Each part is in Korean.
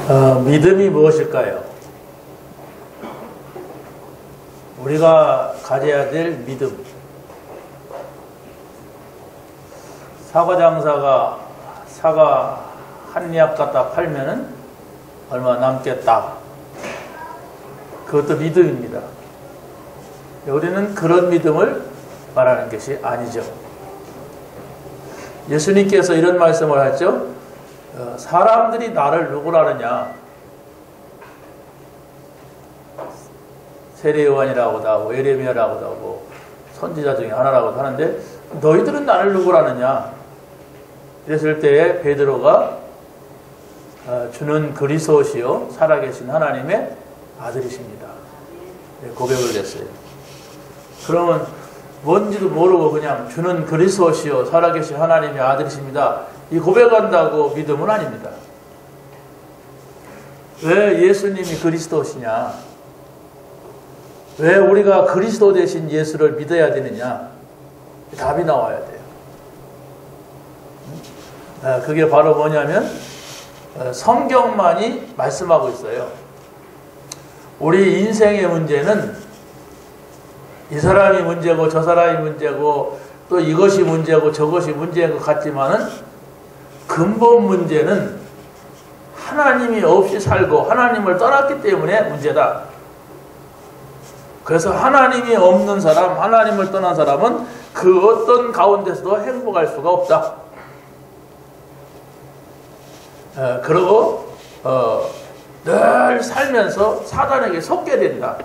믿음이 무엇일까요? 우리가 가져야 될 믿음. 사과 장사가 사과 한 약 갖다 팔면은 얼마 남겠다. 그것도 믿음입니다. 우리는 그런 믿음을 말하는 것이 아니죠. 예수님께서 이런 말씀을 하죠. 사람들이 나를 누구라느냐? 세례요한이라고도 하고 예레미야라고도 하고 선지자 중에 하나라고도 하는데 너희들은 나를 누구라느냐? 이랬을 때에 베드로가 주는 그리스도시요 살아계신 하나님의 아들이십니다. 고백을 했어요. 그러면 뭔지도 모르고 그냥 주는 그리스도시요 살아계신 하나님의 아들이십니다. 이 고백한다고 믿음은 아닙니다. 왜 예수님이 그리스도시냐? 왜 우리가 그리스도 대신 예수를 믿어야 되느냐? 답이 나와야 돼요. 그게 바로 뭐냐면 성경만이 말씀하고 있어요. 우리 인생의 문제는 이 사람이 문제고 저 사람이 문제고 또 이것이 문제고 저것이 문제인 것 같지만은 근본 문제는 하나님이 없이 살고 하나님을 떠났기 때문에 문제다. 그래서 하나님이 없는 사람, 하나님을 떠난 사람은 그 어떤 가운데서도 행복할 수가 없다. 그리고 늘 살면서 사단에게 속게 된다.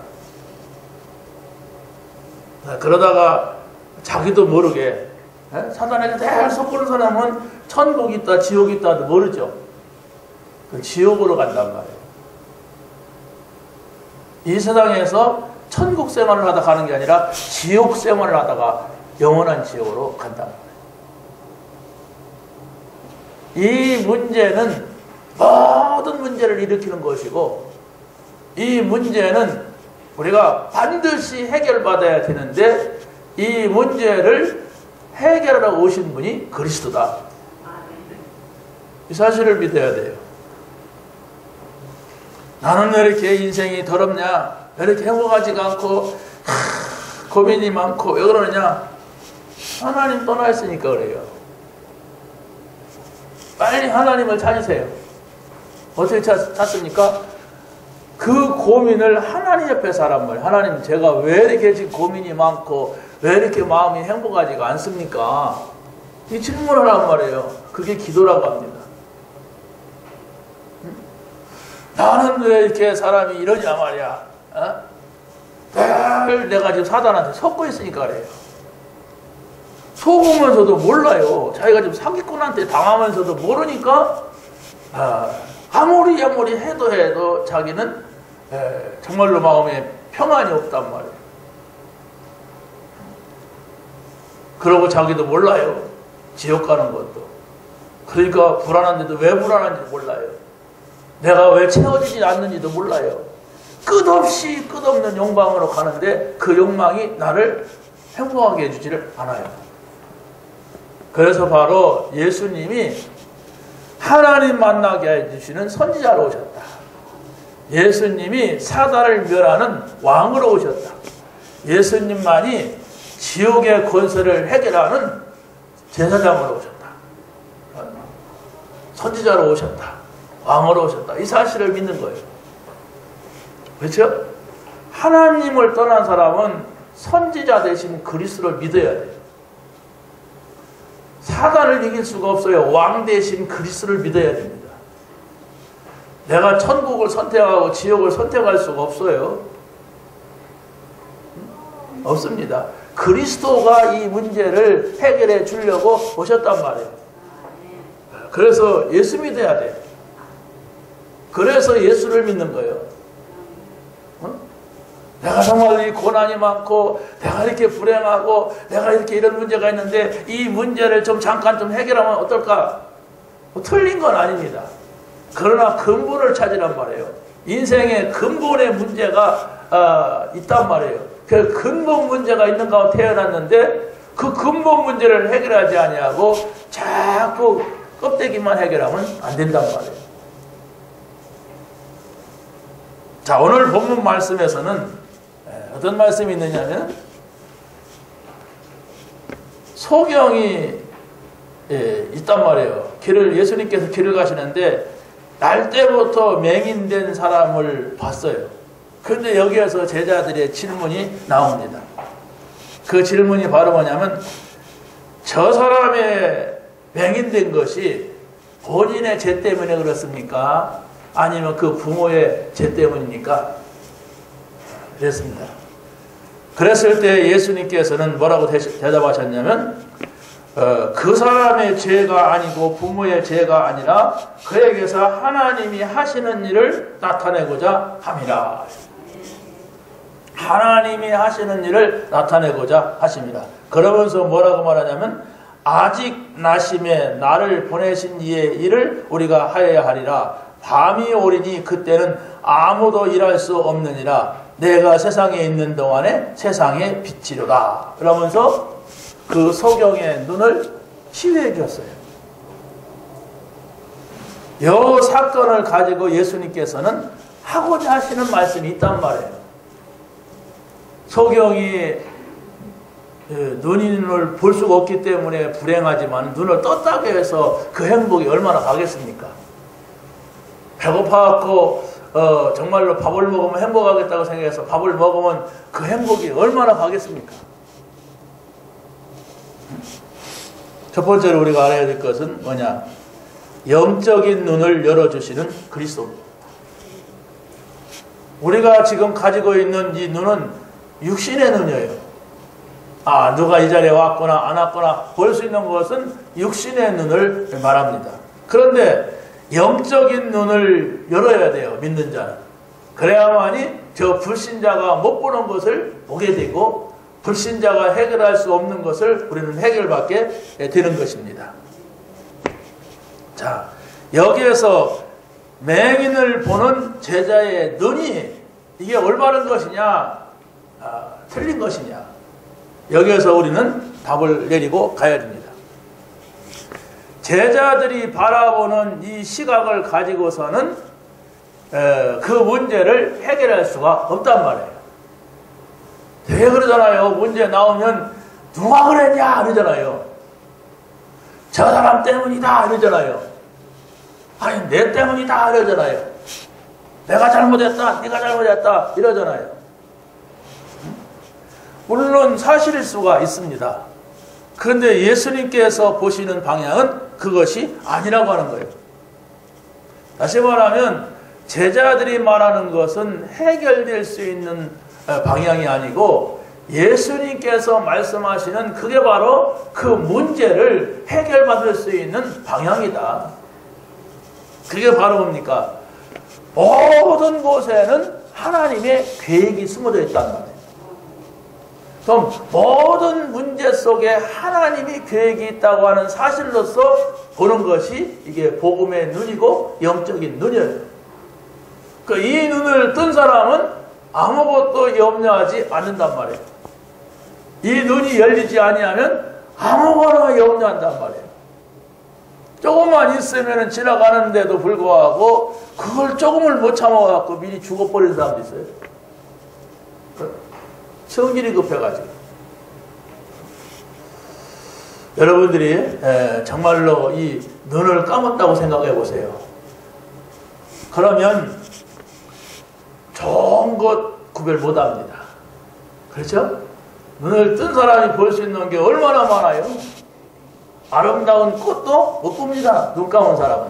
그러다가 자기도 모르게 사단에게 늘 속고는 사람은 천국이 있다 지옥이 있다도 모르죠. 그 지옥으로 간단 말이에요. 이 세상에서 천국 생활을 하다 가는 게 아니라 지옥 생활을 하다가 영원한 지옥으로 간단 말이에요. 이 문제는 모든 문제를 일으키는 것이고 이 문제는 우리가 반드시 해결받아야 되는데 이 문제를 해결하러 오신 분이 그리스도다. 이 사실을 믿어야 돼요. 나는 왜 이렇게 인생이 더럽냐? 왜 이렇게 행복하지가 않고 고민이 많고 왜 그러느냐? 하나님 떠나 있으니까 그래요. 빨리 하나님을 찾으세요. 어떻게 찾습니까? 그 고민을 하나님 옆에서 하란 말이에요. 하나님, 제가 왜 이렇게 지금 고민이 많고 왜 이렇게 마음이 행복하지가 않습니까? 이 질문을 하란 말이에요. 그게 기도라고 합니다. 나는 왜 이렇게 사람이 이러냐 말이야. 늘 내가 지금 사단한테 속고 있으니까 그래요. 속으면서도 몰라요. 자기가 지금 사기꾼한테 당하면서도 모르니까 아무리 해도 자기는 정말로 마음에 평안이 없단 말이에요. 그러고 자기도 몰라요. 지옥 가는 것도. 그러니까 불안한데도 왜 불안한지 몰라요. 내가 왜 채워지지 않는지도 몰라요. 끝없는 욕망으로 가는데 그 욕망이 나를 행복하게 해주지를 않아요. 그래서 바로 예수님이 하나님 만나게 해주시는 선지자로 오셨다. 예수님이 사단을 멸하는 왕으로 오셨다. 예수님만이 지옥의 권세를 해결하는 제사장으로 오셨다. 선지자로 오셨다. 왕으로 오셨다. 이 사실을 믿는 거예요. 그렇죠? 하나님을 떠난 사람은 선지자 대신 그리스도를 믿어야 돼요. 사단을 이길 수가 없어요. 왕 대신 그리스도를 믿어야 됩니다. 내가 천국을 선택하고 지옥을 선택할 수가 없어요. 없습니다. 그리스도가 이 문제를 해결해 주려고 오셨단 말이에요. 그래서 예수 믿어야 돼요. 그래서 예수를 믿는 거예요. 내가 정말 이 고난이 많고 내가 이렇게 불행하고 내가 이렇게 이런 문제가 있는데 이 문제를 좀 잠깐 좀 해결하면 어떨까? 틀린 건 아닙니다. 그러나 근본을 찾으란 말이에요. 인생의 근본의 문제가 있단 말이에요. 그 근본 문제가 있는 가운데 태어났는데 그 근본 문제를 해결하지 아니하고 자꾸 껍데기만 해결하면 안 된단 말이에요. 자, 오늘 본문 말씀에서는 어떤 말씀이 있느냐면 소경이 있단 말이에요. 예수님께서 길을 가시는데 날 때부터 맹인된 사람을 봤어요. 그런데 여기에서 제자들의 질문이 나옵니다. 그 질문이 바로 뭐냐면 저 사람의 맹인된 것이 본인의 죄 때문에 그렇습니까? 아니면 그 부모의 죄 때문입니까? 그랬습니다. 그랬을 때 예수님께서는 뭐라고 대답하셨냐면 그 사람의 죄가 아니고 부모의 죄가 아니라 그에게서 하나님이 하시는 일을 나타내고자 함이라. 하나님이 하시는 일을 나타내고자 하십니다. 그러면서 뭐라고 말하냐면 아직 나심에 나를 보내신 이의 일을 우리가 하여야 하리라. 밤이 오리니 그때는 아무도 일할 수 없느니라. 내가 세상에 있는 동안에 세상의 빛이로다. 그러면서 그 소경의 눈을 치유해 줬어요. 이 사건을 가지고 예수님께서는 하고자 하시는 말씀이 있단 말이에요. 소경이 눈을 볼 수가 없기 때문에 불행하지만 눈을 떴다고 해서 그 행복이 얼마나 가겠습니까? 배고파갖고 정말로 밥을 먹으면 행복하겠다고 생각해서 밥을 먹으면 그 행복이 얼마나 가겠습니까? 첫 번째로 우리가 알아야 될 것은 뭐냐? 영적인 눈을 열어주시는 그리스도입니다. 우리가 지금 가지고 있는 이 눈은 육신의 눈이에요. 누가 이 자리에 왔거나 안 왔거나 볼 수 있는 것은 육신의 눈을 말합니다. 그런데 영적인 눈을 열어야 돼요. 믿는 자는. 그래야만이 저 불신자가 못 보는 것을 보게 되고 불신자가 해결할 수 없는 것을 우리는 해결받게 되는 것입니다. 자, 여기에서 맹인을 보는 제자의 눈이 이게 올바른 것이냐 틀린 것이냐, 여기에서 우리는 답을 내리고 가야 됩니다. 제자들이 바라보는 이 시각을 가지고서는 그 문제를 해결할 수가 없단 말이에요. 되게 그러잖아요. 문제 나오면 누가 그랬냐 그러잖아요. 저 사람 때문이다 이러잖아요. 아니 내 때문이다 이러잖아요. 내가 잘못했다, 네가 잘못했다 이러잖아요. 물론 사실일 수가 있습니다. 그런데 예수님께서 보시는 방향은 그것이 아니라고 하는 거예요. 다시 말하면 제자들이 말하는 것은 해결될 수 있는 방향이 아니고 예수님께서 말씀하시는 그게 바로 그 문제를 해결받을 수 있는 방향이다. 그게 바로 뭡니까? 모든 곳에는 하나님의 계획이 숨어져 있단 말이에요. 그럼 모든 문제 속에 하나님이 계획이 있다고 하는 사실로서 보는 것이 이게 복음의 눈이고 영적인 눈이에요. 이 눈을 뜬 사람은 아무것도 염려하지 않는단 말이에요. 이 눈이 열리지 아니하면 아무거나 염려한단 말이에요. 조금만 있으면 지나가는데도 불구하고 그걸 조금을 못 참아갖고 미리 죽어버리는 사람도 있어요. 성질이 급해가지고. 여러분들이 정말로 이 눈을 감았다고 생각해 보세요. 그러면 좋은 것 구별 못합니다. 그렇죠? 눈을 뜬 사람이 볼 수 있는 게 얼마나 많아요. 아름다운 꽃도 못 봅니다. 눈 감은 사람은.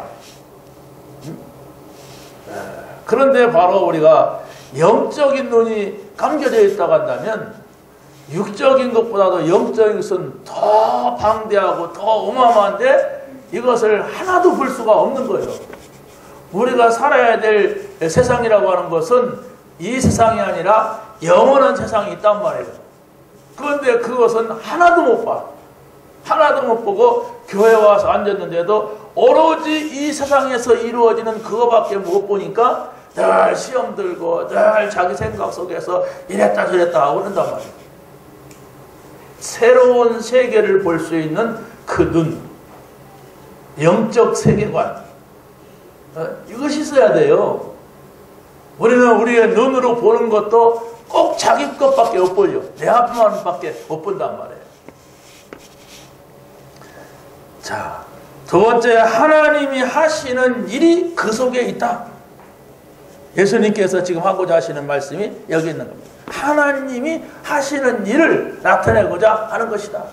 그런데 바로 우리가 영적인 눈이 감겨져 있다고 한다면 육적인 것보다도 영적인 것은 더 방대하고 더 어마어마한데 이것을 하나도 볼 수가 없는 거예요. 우리가 살아야 될 세상이라고 하는 것은 이 세상이 아니라 영원한 세상이 있단 말이에요. 그런데 그것은 하나도 못 봐. 하나도 못 보고 교회 와서 앉았는데도 오로지 이 세상에서 이루어지는 그거밖에 못 보니까 늘 시험 들고 늘 자기 생각 속에서 이랬다 저랬다 하고 그런단 말이에요. 새로운 세계를 볼 수 있는 그 눈, 영적 세계관, 이것이 있어야 돼요. 우리는 우리의 눈으로 보는 것도 꼭 자기 것밖에 못 보려. 내 앞만밖에 못 본단 말이에요. 자, 두 번째, 하나님이 하시는 일이 그 속에 있다. 예수님께서 지금 하고자 하시는 말씀이 여기 있는 겁니다. 하나님이 하시는 일을 나타내고자 하는 것이다.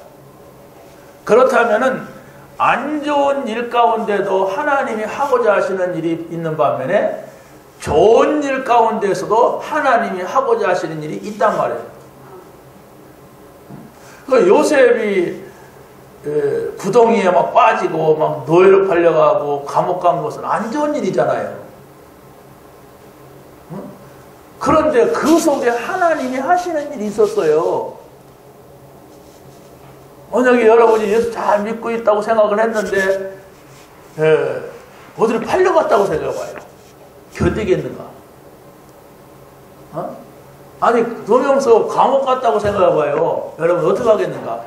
그렇다면은 안 좋은 일 가운데도 하나님이 하고자 하시는 일이 있는 반면에 좋은 일 가운데서도 하나님이 하고자 하시는 일이 있단 말이에요. 그 요셉이 구덩이에 막 빠지고 막 노예로 팔려가고 감옥 간 것은 안 좋은 일이잖아요. 그런데 그 속에 하나님이 하시는 일이 있었어요. 만약에 여러분이 예수 잘 믿고 있다고 생각을 했는데 어디를 팔려갔다고 생각해봐요. 견디겠는가? 아니 도명서 감옥 갔다고 생각해봐요. 여러분 어떻게 하겠는가?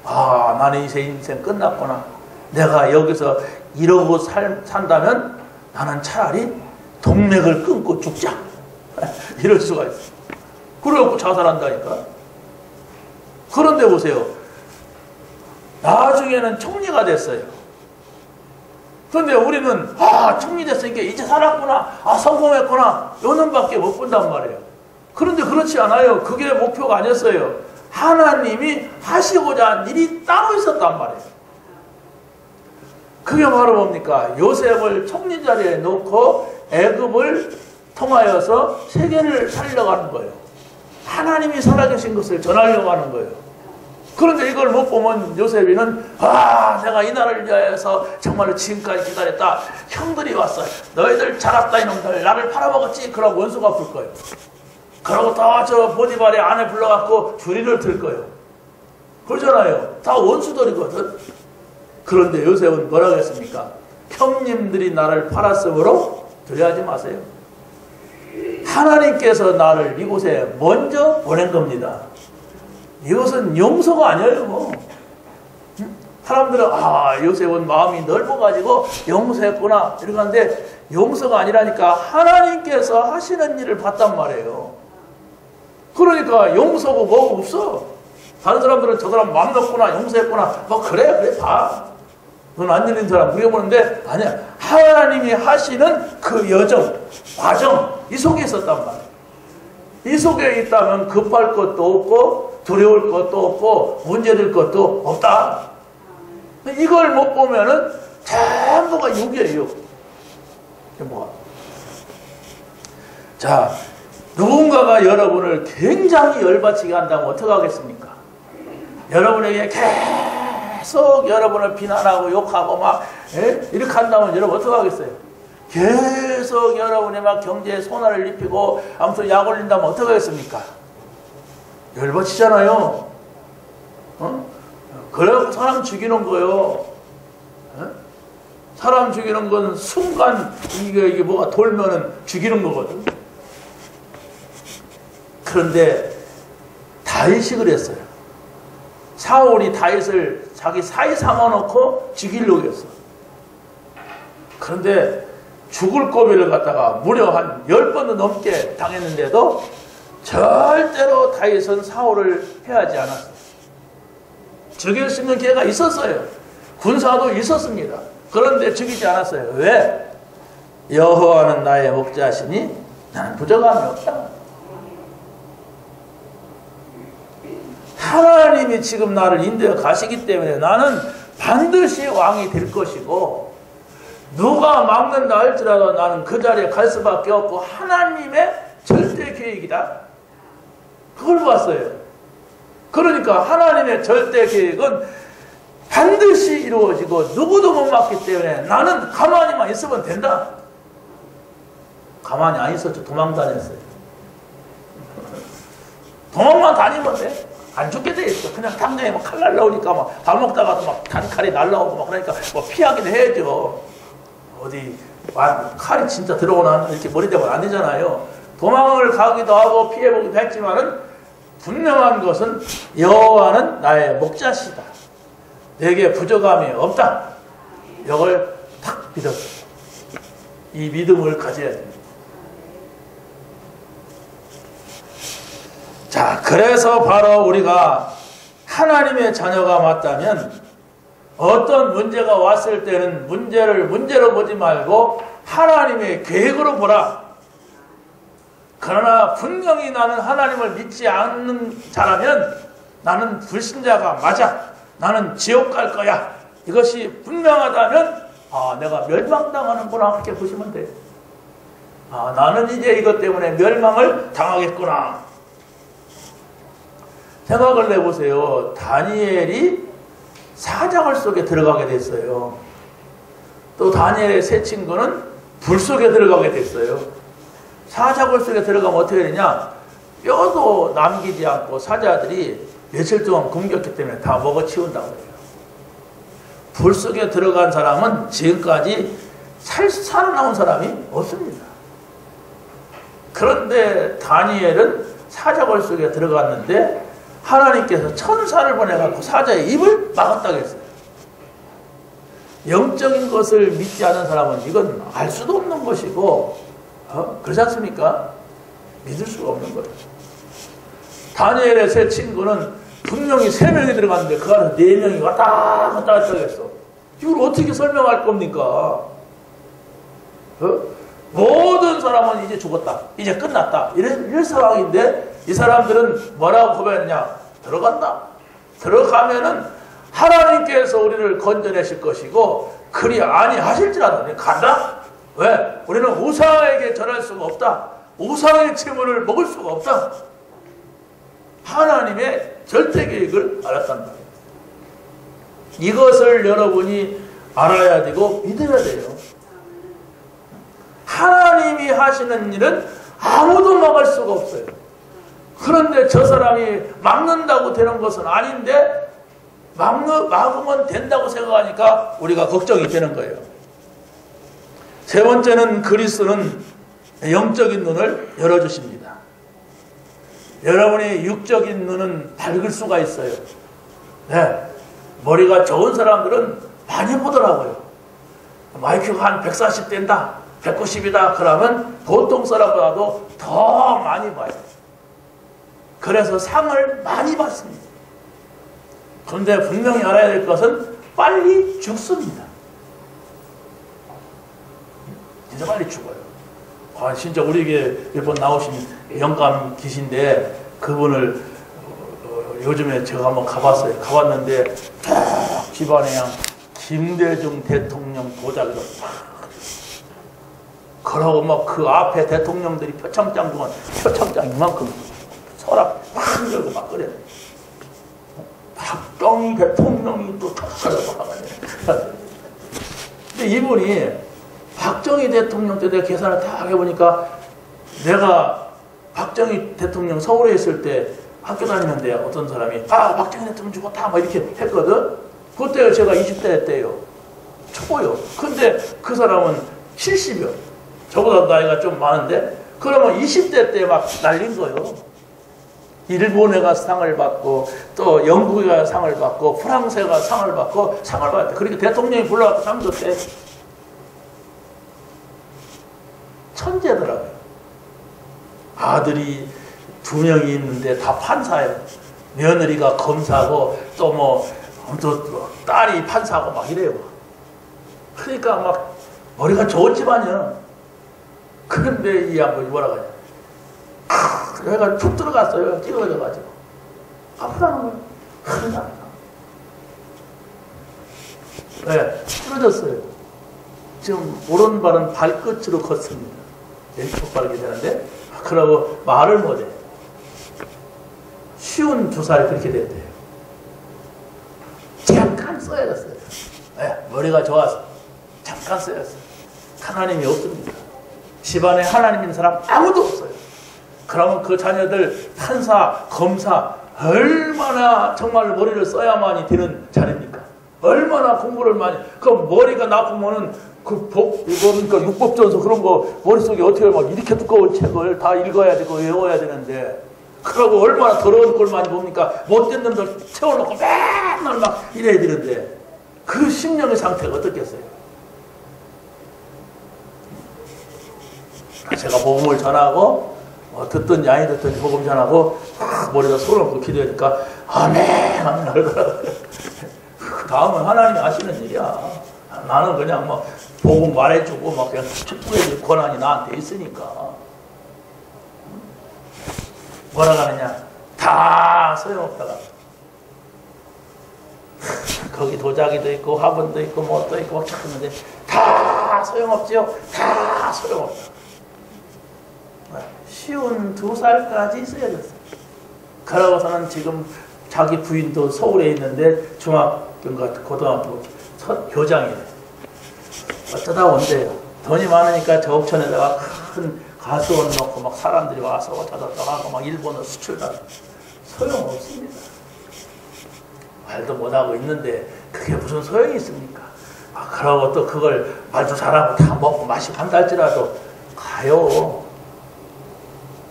아, 나는 이제 인생 끝났구나. 내가 여기서 이러고 산다면 나는 차라리 동맥을 끊고 죽자. 이럴 수가 있어. 그래갖고 자살한다니까. 그런데 보세요. 나중에는 총리가 됐어요. 그런데 우리는 총리 됐으니까 이제 살았구나. 성공했구나. 요놈밖에 못 본단 말이에요. 그런데 그렇지 않아요. 그게 목표가 아니었어요. 하나님이 하시고자 한 일이 따로 있었단 말이에요. 그게 바로 뭡니까? 요셉을 총리 자리에 놓고 애굽을 통하여서 세계를 살려가는 거예요. 하나님이 살아계신 것을 전하려고 하는 거예요. 그런데 이걸 못 보면 요셉이는 내가 이 나라를 위하여서 정말로 지금까지 기다렸다. 형들이 왔어. 너희들 잘났다 이놈들. 나를 팔아먹었지. 그러고 원수가 풀 거예요. 그러고 다 저 보디발의 안에 불러갖고 주리를 들 거예요. 그러잖아요. 다 원수들이거든. 그런데 요셉은 뭐라고 했습니까? 형님들이 나를 팔았으므로 두려워하지 마세요. 하나님께서 나를 이곳에 먼저 보낸 겁니다. 이것은 용서가 아니에요. 뭐. 사람들은 요셉은 마음이 넓어가지고 용서했구나 이렇게 하는데 용서가 아니라니까 하나님께서 하시는 일을 봤단 말이에요. 그러니까 용서고 뭐고 없어. 다른 사람들은 저 사람 마음 넓구나 용서했구나 그래 봐. 넌 안 열린 사람 물어보는데 아니야. 하나님이 하시는 그 여정 과정 이 속에 있었단 말이에요. 이 속에 있다면 급할 것도 없고 두려울 것도 없고 문제될 것도 없다. 이걸 못 보면은 전부가 육이에요. 이게 뭐가? 자, 누군가가 여러분을 굉장히 열받치게 한다면 어떻게 하겠습니까? 여러분에게 계속 여러분을 비난하고 욕하고 막 이렇게 한다면 여러분 어떻게 하겠어요? 계속 여러분이 막 경제에 손해를 입히고 아무튼 약 올린다면 어떻게 하겠습니까? 열받치잖아요. 그래갖고 사람 죽이는 거요. 사람 죽이는 건 순간 이게 뭐가 돌면은 죽이는 거거든. 그런데 다윗이 그랬어요. 사울이 다윗을 자기 사이 삼아놓고 죽이려고 했어. 그런데 죽을 고비를 갖다가 무려 한 10번도 넘게 당했는데도 절대로 다윗은 사울을 패하지 않았어요. 죽일 수 있는 기회가 있었어요. 군사도 있었습니다. 그런데 죽이지 않았어요. 왜? 여호와는 나의 목자시니 나는 부족함이 없다. 하나님이 지금 나를 인도해 가시기 때문에 나는 반드시 왕이 될 것이고 누가 막는다 할지라도 나는 그 자리에 갈 수밖에 없고 하나님의 절대 계획이다. 그걸 봤어요. 그러니까 하나님의 절대 계획은 반드시 이루어지고 누구도 못 막기 때문에 나는 가만히만 있으면 된다. 가만히 안 있었죠. 도망 다녔어요. 도망만 다니면 돼. 안 죽게 돼 있어. 그냥 당장에 막 칼 날라오니까 막 밥 먹다가도 막 단칼이 날라오고 막 그러니까 뭐 피하긴 해야죠. 어디 칼이 진짜 들어오나 이렇게 머리 대고 안 되잖아요. 도망을 가기도 하고 피해보기도 했지만은 분명한 것은 여호와는 나의 목자시다. 내게 부족함이 없다. 이걸 탁 믿었어요. 이 믿음을 가져야 됩니다. 그래서 바로 우리가 하나님의 자녀가 맞다면 어떤 문제가 왔을 때는 문제를 문제로 보지 말고 하나님의 계획으로 보라. 그러나 분명히 나는 하나님을 믿지 않는 자라면 나는 불신자가 맞아. 나는 지옥 갈 거야. 이것이 분명하다면 내가 멸망당하는구나 그렇게 보시면 돼요. 나는 이제 이것 때문에 멸망을 당하겠구나. 생각을 해보세요. 다니엘이 사자굴 속에 들어가게 됐어요. 또 다니엘의 세 친구는 불 속에 들어가게 됐어요. 사자굴 속에 들어가면 어떻게 되냐? 뼈도 남기지 않고 사자들이 며칠 동안 굶겼기 때문에 다 먹어치운다고 해요. 불 속에 들어간 사람은 지금까지 살아나온 사람이 없습니다. 그런데 다니엘은 사자굴 속에 들어갔는데 하나님께서 천사를 보내갖고 사자의 입을 막았다고 했어요. 영적인 것을 믿지 않은 사람은 이건 알 수도 없는 것이고 그렇지 않습니까? 믿을 수가 없는 거예요. 다니엘의 세 친구는 분명히 3명이 들어갔는데 그 안에 4명이 왔다 갔다 했어. 이걸 어떻게 설명할 겁니까? 모든 사람은 이제 죽었다. 이제 끝났다. 이런 상황인데 이 사람들은 뭐라고 고백했냐? 들어간다. 들어가면은 하나님께서 우리를 건져내실 것이고 그리 아니하실지라도 간다. 왜? 우리는 우상에게 절할 수가 없다. 우상의 재물을 먹을 수가 없다. 하나님의 절대 계획을 알았단 말이에요. 이것을 여러분이 알아야 되고 믿어야 돼요. 하나님이 하시는 일은 아무도 막을 수가 없어요. 그런데 저 사람이 막는다고 되는 것은 아닌데 막으면 된다고 생각하니까 우리가 걱정이 되는 거예요. 세 번째는 그리스도는 영적인 눈을 열어주십니다. 여러분의 육적인 눈은 밝을 수가 있어요. 네. 머리가 좋은 사람들은 많이 보더라고요. IQ가 한 140 된다, 190이다 그러면 보통 사람보다도 더 많이 봐요. 그래서 상을 많이 받습니다. 그런데 분명히 알아야 될 것은 빨리 죽습니다. 진짜 빨리 죽어요. 진짜 우리에게 몇 번 나오신 영감 계신데 그분을 요즘에 제가 한번 가봤어요. 가봤는데 딱 집안에 그냥 김대중 대통령 도자기로 그러고 막 그 앞에 대통령들이 표창장 주면 표창장 이만큼 서랍 막 열고 막 그래. 박정희 대통령이 또 탁살려서 나가네. 근데 이분이 박정희 대통령 때 내가 계산을 다 해보니까 내가 박정희 대통령 서울에 있을 때 학교 다니는데 어떤 사람이 박정희 대통령 죽었다 막 이렇게 했거든. 그때 제가 20대 때요. 초보요. 근데 그 사람은 70이요. 저보다 나이가 좀 많은데 그러면 20대 때 막 날린 거예요. 일본에 가서 상을 받고 또 영국에 가서 상을 받고 프랑스에 가서 상을 받고 상을 받았대. 그러니까 대통령이 불러갖고 상 줬대. 천재더라고요. 아들이 2명이 있는데 다 판사예요. 며느리가 검사고 또 딸이 판사고 막 이래요. 그러니까 막 머리가 좋은 집안이야. 그런데 이 양반이 뭐라고 하냐. 여기가 툭 들어갔어요. 찌그러져가지고. 아프다는 거예요. 큰일 납니다. 네, 쓰러졌어요. 지금 오른발은 발끝으로 걷습니다. 왼쪽 발이 되는데 그러고 말을 못해. 쉬운 주사를 그렇게 됐대요. 잠깐 써야겠어요. 네, 머리가 좋아서 잠깐 써야겠어요. 하나님이 없습니다. 집안에 하나님 있는 사람 아무도 없어요. 그러면 그 자녀들 판사, 검사 얼마나 정말 머리를 써야만이 되는 자리입니까? 얼마나 공부를 많이. 그럼 머리가 나쁘면은 그러니까 육법전서 그런 거 머릿속에 어떻게 막 이렇게 두꺼운 책을 다 읽어야 되고 외워야 되는데 그러고 얼마나 더러운 걸 많이 봅니까? 못된 놈들 채워놓고 맨날 막 이래야 되는데 그 심령의 상태가 어떻겠어요? 제가 복음을 전하고 듣든지 아니 듣든지 복음 전하고 머리에다 손을 얹고 기도하니까 아멘 하면 나더라고요. 그 다음은 하나님이 하시는 일이야. 나는 그냥 뭐 복음 말해주고 막 그냥 축복해줄 권한이 나한테 있으니까. 뭐라 가느냐? 다 소용없다가 거기 도자기도 있고 화분도 있고 뭣도 있고 막 찾는데 다 소용없지요. 다 소용없다. 쉬운 2살까지 쓰여졌어요. 그러고서는 지금 자기 부인도 서울에 있는데 중학교인가 고등학교 교장이래. 어쩌다 온대요. 돈이 많으니까 저 옥천에다가 큰 가수원 넣고 막 사람들이 와서 어쩌다 하고 막 일본으로 수출다. 소용없습니다. 말도 못하고 있는데 그게 무슨 소용이 있습니까? 그러고 또 그걸 말도 잘하고 다 먹고 마시고 한달지라도 가요.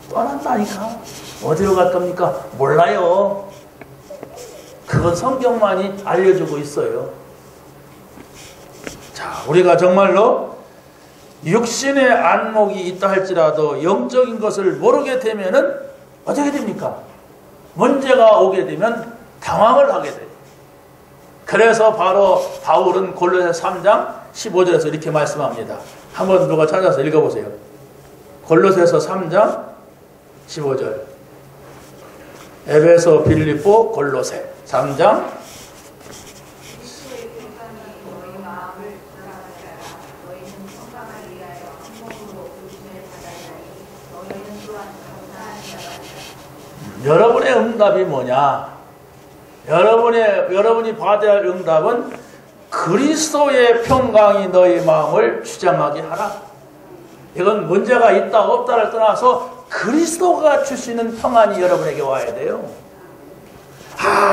떠난다니까. 어디로 갈 겁니까? 몰라요. 그건 성경만이 알려주고 있어요. 자, 우리가 정말로 육신의 안목이 있다 할지라도 영적인 것을 모르게 되면은 어떻게 됩니까? 문제가 오게 되면 당황을 하게 돼요. 그래서 바로 바울은 골로새 3장 15절에서 이렇게 말씀합니다. 한번 누가 찾아서 읽어보세요. 골로새서 3장 15절. 에베소, 빌립보, 골로새 3장. 여러분의 응답이 뭐냐? 여러분이 받아야 할 응답은 그리스도의 평강이 너희 마음을 주장하게 하라. 이건 문제가 있다 없다를 떠나서 그리스도가 주시는 평안이 여러분에게 와야 돼요.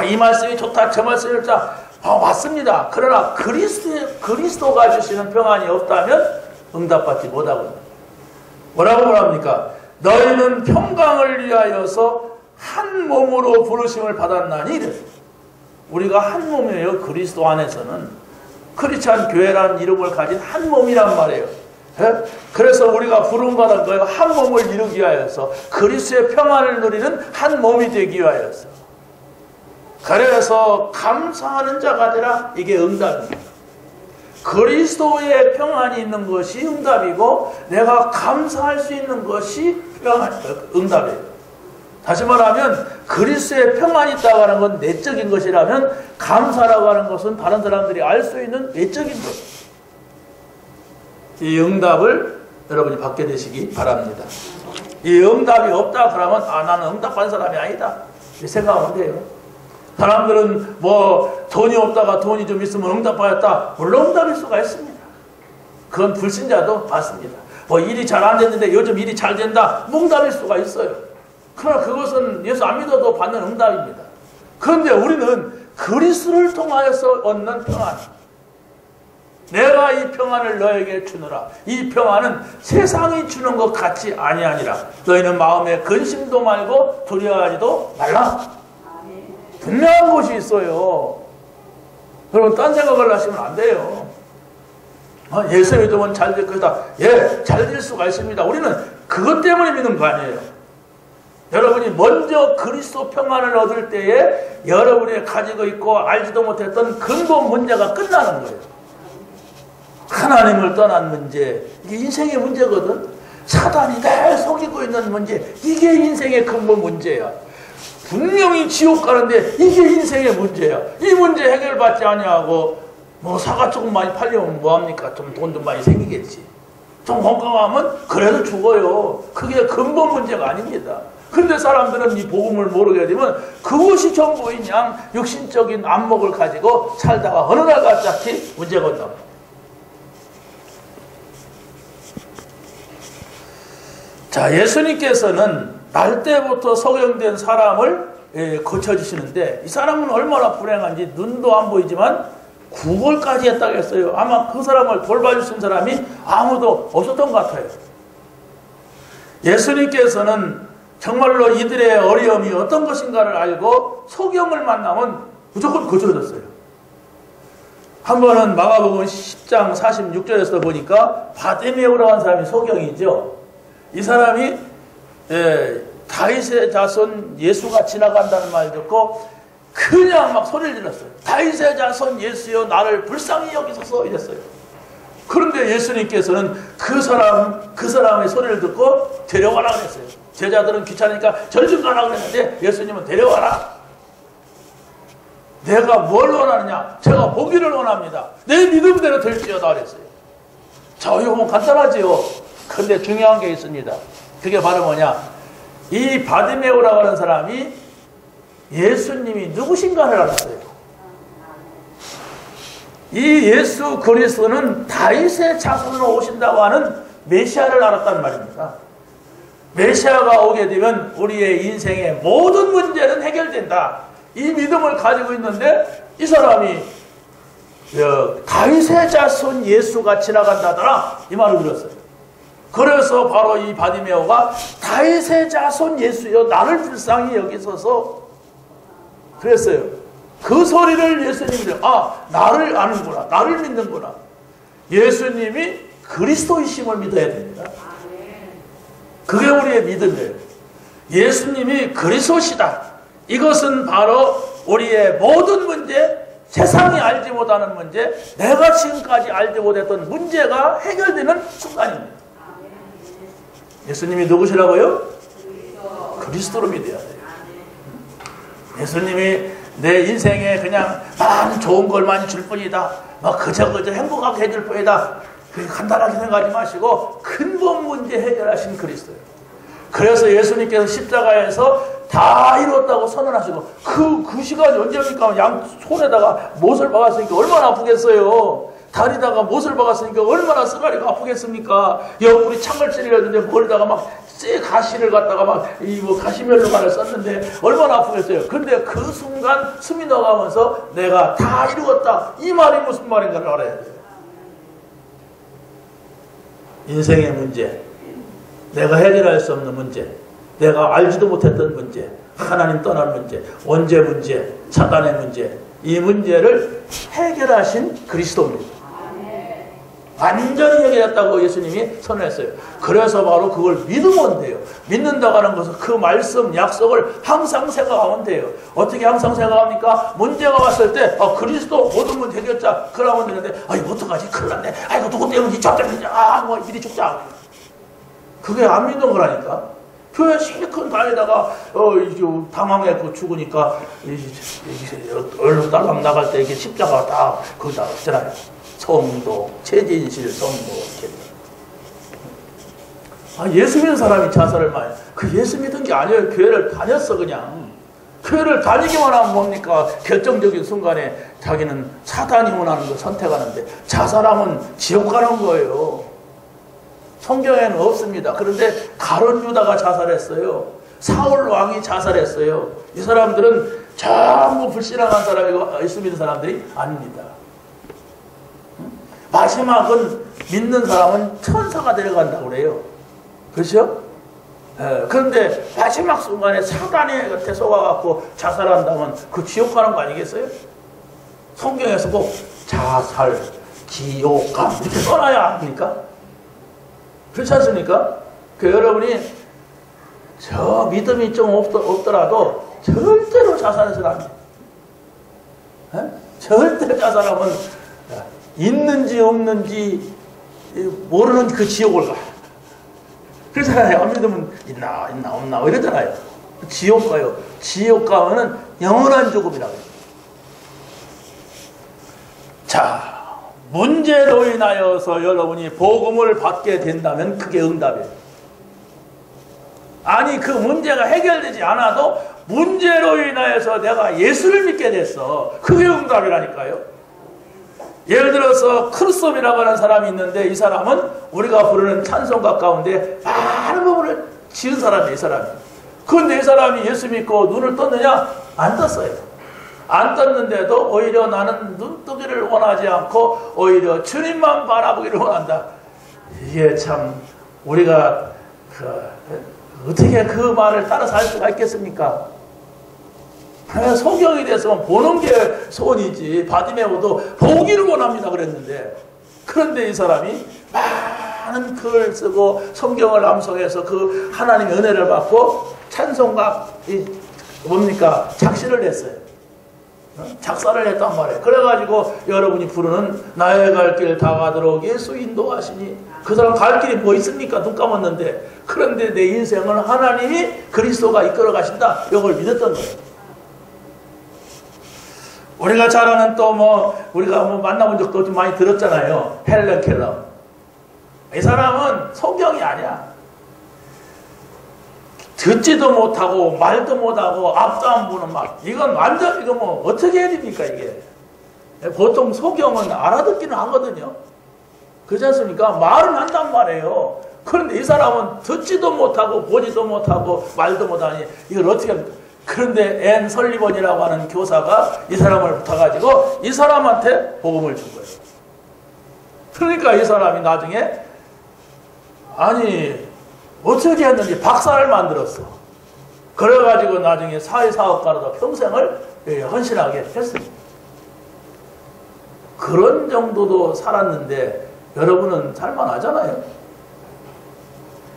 이 말씀이 좋다, 저 말씀이 좋다. 맞습니다. 그러나 그리스도가 주시는 평안이 없다면 응답받지 못하거든요. 뭐라고 말합니까? 너희는 평강을 위하여서 한 몸으로 부르심을 받았나니. 우리가 한 몸이에요. 그리스도 안에서는. 크리스찬 교회라는 이름을 가진 한 몸이란 말이에요. 그래서 우리가 부름받은 거예요. 한 몸을 이루기 위하여서, 그리스도의 평안을 누리는 한 몸이 되기 위하여서. 그래서 감사하는 자가 되라. 이게 응답입니다. 그리스도의 평안이 있는 것이 응답이고, 내가 감사할 수 있는 것이 응답이에요. 다시 말하면 그리스도의 평안이 있다고 하는 건 내적인 것이라면, 감사라고 하는 것은 다른 사람들이 알 수 있는 외적인 것. 이 응답을 여러분이 받게 되시기 바랍니다. 이 응답이 없다 그러면 나는 응답받은 사람이 아니다 이렇게 생각하면 돼요. 사람들은 뭐 돈이 없다가 돈이 좀 있으면 응답받았다. 물론 응답일 수가 있습니다. 그건 불신자도 맞습니다. 뭐 일이 잘 안 됐는데 요즘 일이 잘 된다. 응답일 수가 있어요. 그러나 그것은 예수 안 믿어도 받는 응답입니다. 그런데 우리는 그리스도를 통하여서 얻는 평안, 내가 이 평안을 너에게 주노라. 이 평안은 세상이 주는 것 같이 아니하니라. 너희는 마음에 근심도 말고 두려워하지도 말라. 분명한 것이 있어요. 여러분 딴 생각을 하시면 안 돼요. 예수 믿으면 잘 될 것이다. 예, 잘 될 수가 있습니다. 우리는 그것 때문에 믿는 거 아니에요. 여러분이 먼저 그리스도 평안을 얻을 때에 여러분이 가지고 있고 알지도 못했던 근본 문제가 끝나는 거예요. 하나님을 떠난 문제, 이게 인생의 문제거든. 사단이 날 속이고 있는 문제, 이게 인생의 근본 문제야. 분명히 지옥 가는데 이게 인생의 문제야. 이 문제 해결받지 아니하고 뭐 사과 조금 많이 팔리면 뭐합니까? 좀 돈 좀 많이 생기겠지. 좀 건강하면 그래도 죽어요. 그게 근본 문제가 아닙니다. 근데 사람들은 이 복음을 모르게 되면 그것이 전부인 양 육신적인 안목을 가지고 살다가 어느 날 갑자기 문제가 온다. 자, 예수님께서는 날 때부터 소경된 사람을 고쳐주시는데, 이 사람은 얼마나 불행한지 눈도 안 보이지만 구걸까지 했다고 했어요. 아마 그 사람을 돌봐주신 사람이 아무도 없었던 것 같아요. 예수님께서는 정말로 이들의 어려움이 어떤 것인가를 알고 소경을 만나면 무조건 고쳐줬어요. 한 번은 마가복음 10장 46절에서 보니까 바데메오라는 사람이 소경이죠. 이 사람이 다윗의 자손 예수가 지나간다는 말 듣고 그냥 막 소리를 질렀어요. 다윗의 자손 예수여 나를 불쌍히 여기소서 이랬어요. 그런데 예수님께서는 그 사람의 소리를 듣고 데려가라 그랬어요. 제자들은 귀찮으니까 절 좀 가라 그랬는데 예수님은 데려가라. 내가 뭘 원하느냐? 제가 보기를 원합니다. 내 믿음대로 될지어다 그랬어요. 자, 이거 간단하지요. 근데 중요한 게 있습니다. 그게 바로 뭐냐? 이 바디메오라고 하는 사람이 예수님이 누구신가를 알았어요. 이 예수 그리스도는 다윗의 자손으로 오신다고 하는 메시아를 알았단 말입니다. 메시아가 오게 되면 우리의 인생의 모든 문제는 해결된다. 이 믿음을 가지고 있는데 이 사람이 다윗의 자손 예수가 지나간다더라 이 말을 들었어요. 그래서 바로 이 바디메오가 다윗의 자손 예수여 나를 불쌍히 여기소서 그랬어요. 그 소리를 예수님이 나를 아는구나. 나를 믿는구나. 예수님이 그리스도이심을 믿어야 됩니다. 그게 우리의 믿음이에요. 예수님이 그리스도시다. 이것은 바로 우리의 모든 문제, 세상이 알지 못하는 문제, 내가 지금까지 알지 못했던 문제가 해결되는 순간입니다. 예수님이 누구시라고요? 그리스도로 믿어야 돼요. 예수님이 내 인생에 그냥 많은 좋은 걸 많이 줄 뿐이다. 막 그저 행복하게 해줄 뿐이다. 그렇게 간단하게 생각하지 마시고 근본 문제 해결하신 그리스도예요. 그래서 예수님께서 십자가에서 다 이뤘다고 선언하시고 그 시간이 언제입니까? 양 손에다가 못을 박았으니까 얼마나 아프겠어요. 다리다가 못을 박았으니까 얼마나 쓰가리가 아프겠습니까? 옆구리 창을 찔렸는데 머리다가 막 가시를 갖다가 막 가시면류관을 썼는데 얼마나 아프겠어요. 근데 그 순간 숨이 나가면서 내가 다 이루었다. 이 말이 무슨 말인가를 알아야 돼요. 인생의 문제, 내가 해결할 수 없는 문제, 내가 알지도 못했던 문제, 하나님 떠난 문제, 원죄 문제, 사단의 문제, 이 문제를 해결하신 그리스도입니다. 완전히 해결했다고 예수님이 선언했어요. 그래서 바로 그걸 믿으면 돼요. 믿는다고 하는 것은 그 말씀, 약속을 항상 생각하면 돼요. 어떻게 항상 생각합니까? 문제가 왔을 때 그리스도 모든 문제 해결자 그러면 되는데 이거 어떡하지? 큰일 났네. 이거 누구 때문이지? 저 때문이지? 미리 죽자. 그게 안 믿는 거라니까. 교회 실컷 다니다가 당황해서 죽으니까 얼른 딸랑 나갈 때 이게 십자가 딱 거기다 있잖아요. 성도, 최진실 성도 예수 믿는 사람이 자살을 많이 그 예수 믿은 게 아니에요. 교회를 다녔어 그냥. 교회를 다니기만 하면 뭡니까? 결정적인 순간에 자기는 사단이 원하는 걸 선택하는데 자살하면 지옥 가는 거예요. 성경에는 없습니다. 그런데 가룟 유다가 자살했어요. 사울 왕이 자살했어요. 이 사람들은 전부 불신앙한 사람이고 예수 믿는 사람들이 아닙니다. 마지막은 믿는 사람은 천사가 데려간다고 그래요. 그렇죠? 그런데 마지막 순간에 사단의 곁에 속아갖고 자살한다면 그 지옥 가는 거 아니겠어요? 성경에서 꼭 자살, 기옥감 이렇게 써놔야 합니까? 그렇지 않습니까? 여러분이 저 믿음이 좀 없더라도 절대로 자살해서는 안 돼. 절대로 자살하면 있는지 없는지 모르는 그 지옥을 가. 그러잖아요. 안 믿으면 있나 없나 이러잖아요. 지옥 가요. 지옥 가면은 영원한 죽음이라고 해요. 자, 문제로 인하여서 여러분이 복음을 받게 된다면 그게 응답이에요. 아니 그 문제가 해결되지 않아도 문제로 인하여서 내가 예수를 믿게 됐어. 그게 응답이라니까요. 예를 들어서 크루섭이라고 하는 사람이 있는데 이 사람은 우리가 부르는 찬송가 가운데 많은 부분을 지은 사람이에요. 이 사람이. 그런데 이 사람이 예수 믿고 눈을 떴느냐? 안 떴어요. 안 떴는데도 오히려 나는 눈 뜨기를 원하지 않고 오히려 주님만 바라보기를 원한다. 이게 참 우리가 어떻게 그 말을 따라서 할 수가 있겠습니까? 소경이 됐으면 보는 게 소원이지. 바디메오도 보기를 원합니다 그랬는데 그런데 이 사람이 많은 글을 쓰고 성경을 암송해서 그 하나님의 은혜를 받고 찬송가 뭡니까? 작시를 했어요. 작사를 했단 말이에요. 그래가지고 여러분이 부르는 나의 갈 길 다 가도록 예수 인도하시니, 그 사람 갈 길이 뭐 있습니까? 눈 감았는데. 그런데 내 인생을 하나님이 그리스도가 이끌어 가신다, 이걸 믿었던 거예요. 우리가 잘 아는 우리가 만나본 적도 좀 많이 들었잖아요. 헬렌 켈러. 이 사람은 성경이 아니야. 듣지도 못하고 말도 못하고 앞도 안 보는 이건 완전 어떻게 해야 됩니까 이게. 보통 성경은 알아듣기는 하거든요. 그렇지 않습니까? 말은 한단 말이에요. 그런데 이 사람은 듣지도 못하고 보지도 못하고 말도 못하니 이걸 어떻게 합니까? 그런데 앤 설리번이라고 하는 교사가 이 사람을 붙어가지고 이 사람한테 복음을 준 거예요. 그러니까 이 사람이 나중에 어떻게 했는지 박사를 만들었어. 그래가지고 나중에 사회사업가로도 평생을 헌신하게 했습니다. 그런 정도도 살았는데 여러분은 살만하잖아요.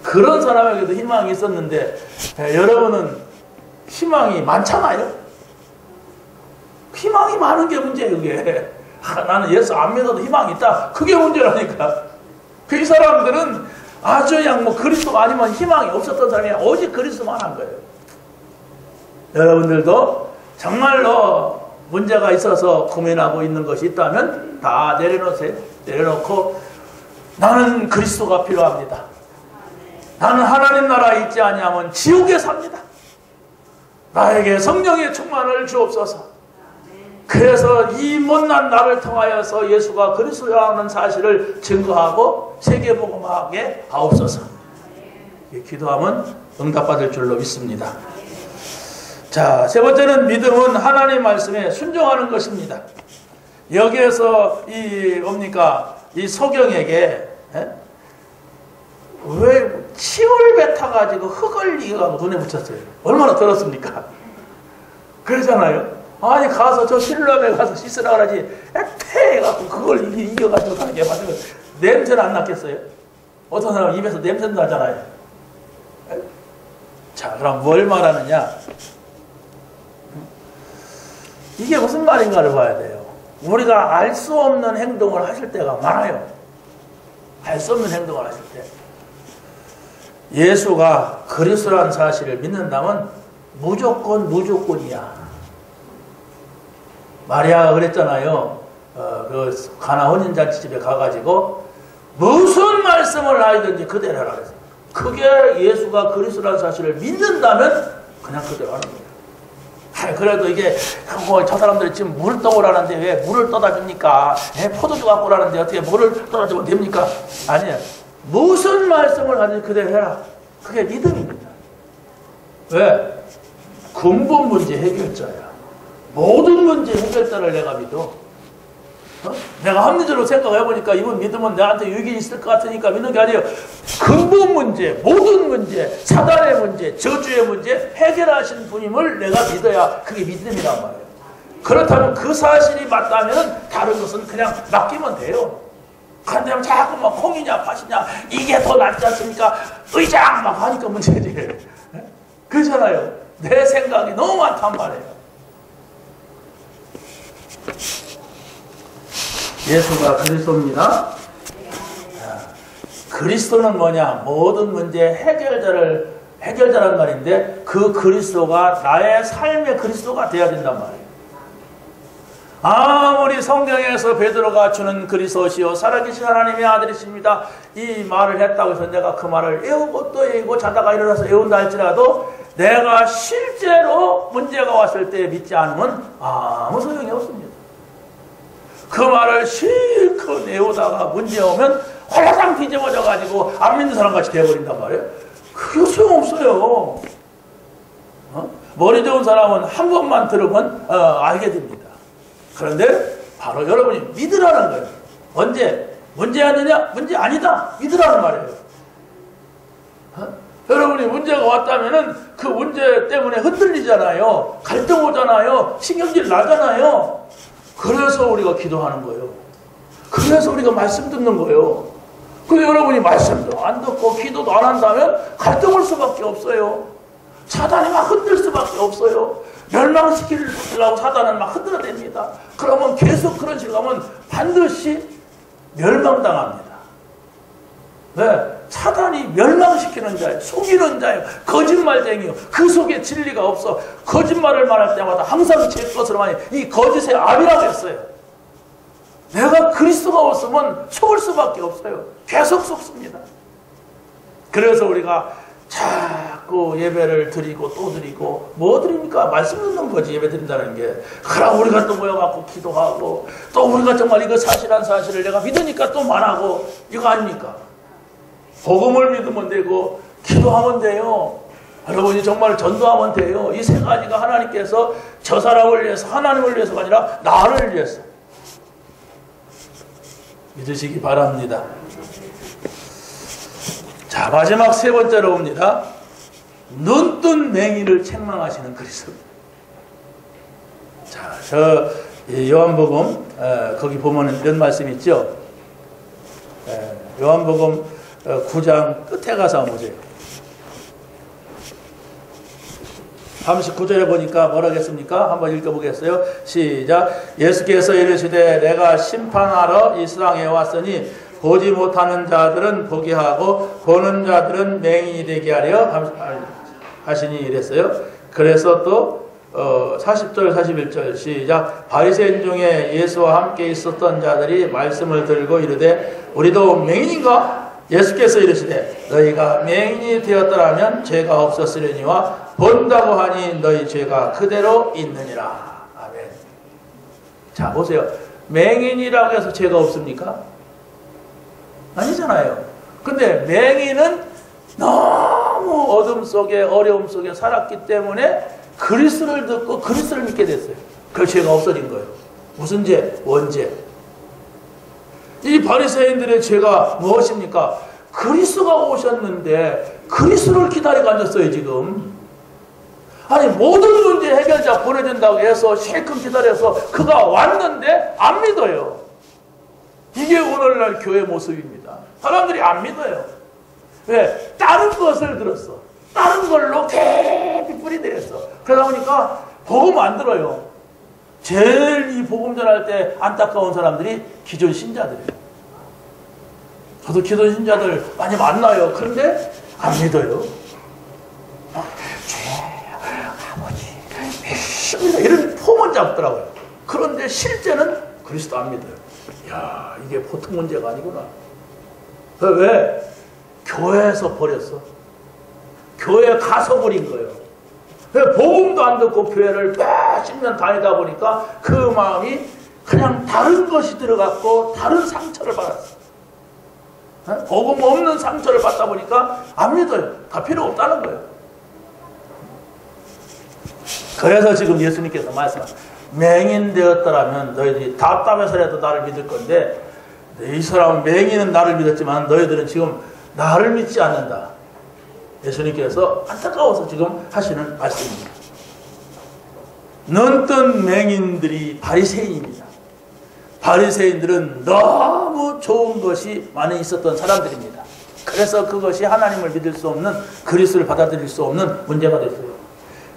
그런 사람에게도 희망이 있었는데 여러분은 희망이 많잖아요. 희망이 많은 게 문제예요. 그게 나는 예수 안 믿어도 희망이 있다, 그게 문제라니까. 이 사람들은 아주 그냥 그리스도가 아니면 희망이 없었던 사람이 오직 그리스도만 한 거예요. 여러분들도 정말로 문제가 있어서 고민하고 있는 것이 있다면 다 내려놓으세요. 내려놓고 나는 그리스도가 필요합니다. 나는 하나님 나라에 있지 아니하면 지옥에 삽니다. 나에게 성령의 충만을 주옵소서. 그래서 이 못난 나를 통하여서 예수가 그리스도라는 사실을 증거하고 세계복음하게 하옵소서. 기도하면 응답받을 줄로 믿습니다. 자, 세 번째는 믿음은 하나님 말씀에 순종하는 것입니다. 여기에서 이 소경에게 왜 침을 뱉어가지고 흙을 이어가고 눈에 묻혔어요? 얼마나 더럽습니까? 그러잖아요. 아니 가서 저 실로암에 가서 씻으라 그러지, 패해갖고 그걸 이겨가지고 가게 만들면 냄새는 안 났겠어요? 어떤 사람은 입에서 냄새는 나잖아요. 자, 그럼 뭘 말하느냐? 이게 무슨 말인가를 봐야 돼요. 우리가 알 수 없는 행동을 하실 때가 많아요. 알 수 없는 행동을 하실 때. 예수가 그리스도라는 사실을 믿는다면 무조건이야. 마리아가 그랬잖아요. 그 가나 혼인잔치집에 가가지고 무슨 말씀을 하든지 그대로 하라 그랬어요. 그게 예수가 그리스도라는 사실을 믿는다면 그냥 그대로 하는 거예요. 그래도 이게 저 사람들이 지금 물을 떠오라는데 왜 물을 떠다 줍니까? 포도주 갖고 오라는데 어떻게 물을 떠다 주면 됩니까? 아니에요. 무슨 말씀을 하든지 그대로 해라. 그게 믿음입니다. 왜? 근본 문제 해결자야. 모든 문제 해결자를 내가 믿어. 내가 합리적으로 생각해보니까 이번 믿음은 나한테 유익이 있을 것 같으니까 믿는 게 아니에요. 근본 문제, 모든 문제, 사단의 문제, 저주의 문제 해결하신 분임을 내가 믿어야 그게 믿음이란 말이에요. 그렇다면 그 사실이 맞다면 다른 것은 그냥 맡기면 돼요. 그런데 자꾸 콩이냐 팥이냐 이게 더 낫지 않습니까? 의장 막 하니까 문제지. 그렇잖아요. 내 생각이 너무 많단 말이에요. 예수가 그리스도입니다. 그리스도는 뭐냐? 모든 문제 해결자란 말인데 그 그리스도가 나의 삶의 그리스도가 되어야 된단 말이에요. 아무리 성경에서 베드로가 주는 그리스도시요 살아계신 하나님의 아들이십니다, 이 말을 했다고 해서 내가 그 말을 애우고 또 애우고 자다가 일어나서 애운다 할지라도 내가 실제로 문제가 왔을 때 믿지 않으면 아무 소용이 없습니다. 그 말을 실컷 애우다가 문제 오면 홀라당 뒤집어져 가지고 안 믿는 사람같이 되어버린단 말이에요. 그게 소용없어요. 머리 좋은 사람은 한 번만 들으면 알게 됩니다. 그런데 바로 여러분이 믿으라는 거예요. 언제? 문제였느냐? 문제 아니다. 믿으라는 말이에요. 여러분이 문제가 왔다면은 그 문제 때문에 흔들리잖아요. 갈등 오잖아요. 신경질 나잖아요. 그래서 우리가 기도하는 거예요. 그래서 우리가 말씀 듣는 거예요. 근데 여러분이 말씀도 안 듣고 기도도 안 한다면 갈등할 수밖에 없어요. 사단이 막 흔들 수밖에 없어요. 멸망시키려고 사단은 막 흔들어댑니다. 그러면 계속 그런 식으로 하면 반드시 멸망당합니다. 네, 사단이 멸망시키는 자예요. 속이는 자예요. 거짓말쟁이요. 그 속에 진리가 없어. 거짓말을 말할 때마다 항상 제 것으로만 이 거짓의 압이라고 했어요. 내가 그리스도가 없으면 속을 수밖에 없어요. 계속 속습니다. 그래서 우리가 자꾸 예배를 드리고 또 드리고 뭐 드립니까? 말씀 듣는 거지 예배 드린다는 게. 그럼 우리가 또 모여갖고 기도하고 또 우리가 정말 이거 사실한 사실을 내가 믿으니까 또 말하고 이거 아닙니까? 복음을 믿으면 되고 기도하면 돼요. 여러분이 정말 전도하면 돼요. 이 세 가지가 하나님께서 저 사람을 위해서 하나님을 위해서가 아니라 나를 위해서 믿으시기 바랍니다. 자, 마지막 세 번째로 옵니다. 눈뜬 맹인을 책망하시는 그리스도. 자, 저 요한복음 거기 보면 이런 말씀이 있죠. 요한복음 9장 끝에 가서 한번 보세요. 39절에 보니까 뭐라 하겠습니까? 한번 읽어보겠어요. 시작. 예수께서 이르시되 내가 심판하러 이 세상에 왔으니 보지 못하는 자들은 보게 하고 보는 자들은 맹인이 되게 하려 하시니 이랬어요. 그래서 또 40절 41절 시작. 바리새인 중에 예수와 함께 있었던 자들이 말씀을 들고 이르되 우리도 맹인인가? 예수께서 이르시되 너희가 맹인이 되었더라면 죄가 없었으려니와 본다고 하니 너희 죄가 그대로 있느니라. 아멘. 자, 보세요. 맹인이라고 해서 죄가 없습니까? 아니잖아요. 근데 맹인은 너무 어둠 속에 어려움 속에 살았기 때문에 그리스도를 듣고 그리스도를 믿게 됐어요. 그 죄가 없어진 거예요. 무슨 죄? 원죄. 이 바리새인들의 죄가 무엇입니까? 그리스도가 오셨는데 그리스도를 기다리고 앉았어요 지금. 아니 모든 문제 해결자 보내준다고 해서 실컷 기다려서 그가 왔는데 안 믿어요. 이게 오늘날 교회 모습입니다. 사람들이 안 믿어요. 왜? 다른 것을 들었어. 다른 걸로 깊이 뿌리내렸어. 그러다 보니까 복음 안 들어요. 제일 이 복음 전할 때 안타까운 사람들이 기존 신자들이에요. 저도 기존 신자들 많이 만나요. 그런데 안 믿어요. 아버지 믿습니다. 이런 폼은 잡더라고요. 그런데 실제는 그리스도 안 믿어요. 야, 이게 보통 문제가 아니구나. 왜? 교회에서 버렸어. 교회에 가서 버린 거예요. 복음도 안 듣고 교회를 몇십 년 다니다 보니까 그 마음이 그냥 다른 것이 들어갔고 다른 상처를 받았어. 복음 없는 상처를 받다 보니까 안 믿어요. 다 필요 없다는 거예요. 그래서 지금 예수님께서 말씀하세요. 맹인 되었더라면 너희들이 답답해서라도 나를 믿을 건데 이 사람은 맹인은 나를 믿었지만 너희들은 지금 나를 믿지 않는다. 예수님께서 안타까워서 지금 하시는 말씀입니다. 눈뜬 맹인들이 바리새인입니다. 바리새인들은 너무 좋은 것이 많이 있었던 사람들입니다. 그래서 그것이 하나님을 믿을 수 없는 그리스도를 받아들일 수 없는 문제가 됐어요.